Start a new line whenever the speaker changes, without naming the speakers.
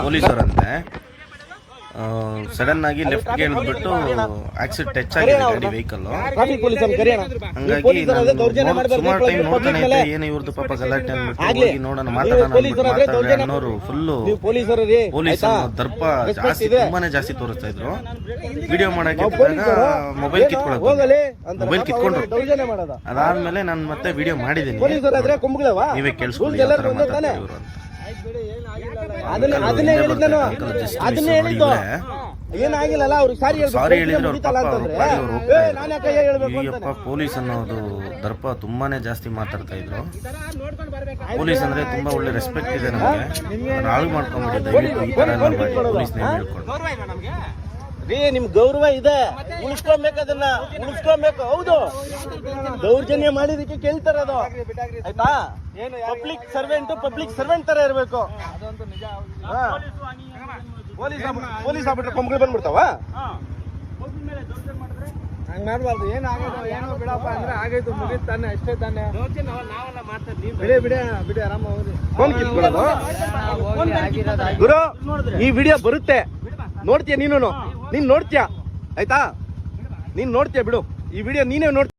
ಪೊಲೀಸರಂತೆ sudden ಆಗಿ left ಗೆ ಇಳಿದ್ಬಿಟ್ಟು accident touch ಆಗಿದೆ ಗಾಡಿ ವೆಹಿಕಲ್. ಹಂಗಾಗಿ ಸುಮಾರು ಟೈಮ್ ನೋಡ್ತಾನೆ ಇದ್ದೆ, ಏನು ಇವ್ರದ್ದು ಪಾಪ ಗಲಾಟೆ ಅಂದ್ಬಿಟ್ಟು ಹೋಗಿ ನೋಡೋಣ ಮಾತಾಡೋಣ ಅನ್ನೋರು ಫುಲ್ಲು ಪೊಲೀಸ್ ದರ್ಪ ಜಾಸ್ತಿ ತುಂಬಾನೇ ಜಾಸ್ತಿ ತೋರಿಸ್ತಾ ಇದ್ರು. ವಿಡಿಯೋ ಮಾಡಕ್ಕೆ ಮೊಬೈಲ್ ಕಿತ್ಕೊಂಡ್ರು. ಅದಾದ್ಮೇಲೆ ನಾನು ಮತ್ತೆ ವಿಡಿಯೋ ಮಾಡಿದ್ದೀನಿ, ನೀವೇ ಕೇಳಿಸ್ಕೊಳ್ಳಿ ಯಾವ ತರ ಮಾತಾಡ್ತಾರೆ ಇವರು ಅಂತ.
ಏನಾಗಿಲ್ಲ ಅವ್ರಿಗೆ
ಸಾರಿ ಹೇಳಿದ್ರೆ ಪೊಲೀಸ್ ಅನ್ನೋದು ದರ್ಪ ತುಂಬಾನೇ ಜಾಸ್ತಿ ಮಾತಾಡ್ತಾ ಇದ್ರು. ಪೊಲೀಸ್ ಅಂದ್ರೆ ತುಂಬಾ ಒಳ್ಳೆ ರೆಸ್ಪೆಕ್ಟ್ ಇದೆ ನಮಗೆ, ಹಾಳು ಮಾಡ್ಕೊಂಡ್ಬಿಡಿ ದಯವಿಟ್ಟು ಈ ತರ ಎಲ್ಲ ಮಾಡಿ ಪೊಲೀಸ್ ನೇಮ್ ಹೇಳ್ಕೊಂಡು.
ನಿಮ್ ಗೌರವ ಇದೆ, ಉಳಿಸ್ಕೊಬೇಕು, ಅದನ್ನ ಉಳಿಸ್ಕೊಬೇಕು. ಹೌದು, ದೌರ್ಜನ್ಯ ಮಾಡಿದಕ್ಕೆ ಕೇಳ್ತಾರೆ ಅದು, ಆಯ್ತಾ? ಪಬ್ಲಿಕ್ ಸರ್ವೆಂಟ್ ತರ ಇರ್ಬೇಕು. ಪೊಲೀಸ್ ಆಗ್ಬಿಟ್ರೆ ಕೊಂಬಗಳು ಬಂದ್ಬಿಡ್ತಾವ. ಹಂಗ ಮಾಡ್ಬಾರ್ದು. ಏನೋ ಬಿಡಪ್ಪ ಅಂದ್ರೆ ಆಗೈತು, ಮುಗಿತ್ ತಾನೆ, ಅಷ್ಟೇ ತಾನೆ. ಬಿಡಿ ಆರಾಮ ಫೋನ್ ಕಿತ್ಕೊಳ್ಳೋದು. ಗುರು, ಈ ವಿಡಿಯೋ ಬರುತ್ತೆ, ನೋಡ್ತೀಯ ನೀನು ನೋಡ್ತೀಯ, ಆಯ್ತಾ? ನೀನ್ ನೋಡ್ತೀಯ ಬಿಡು, ಈ ವಿಡಿಯೋ ನೀನೇ ನೋಡ್ತೀಯ.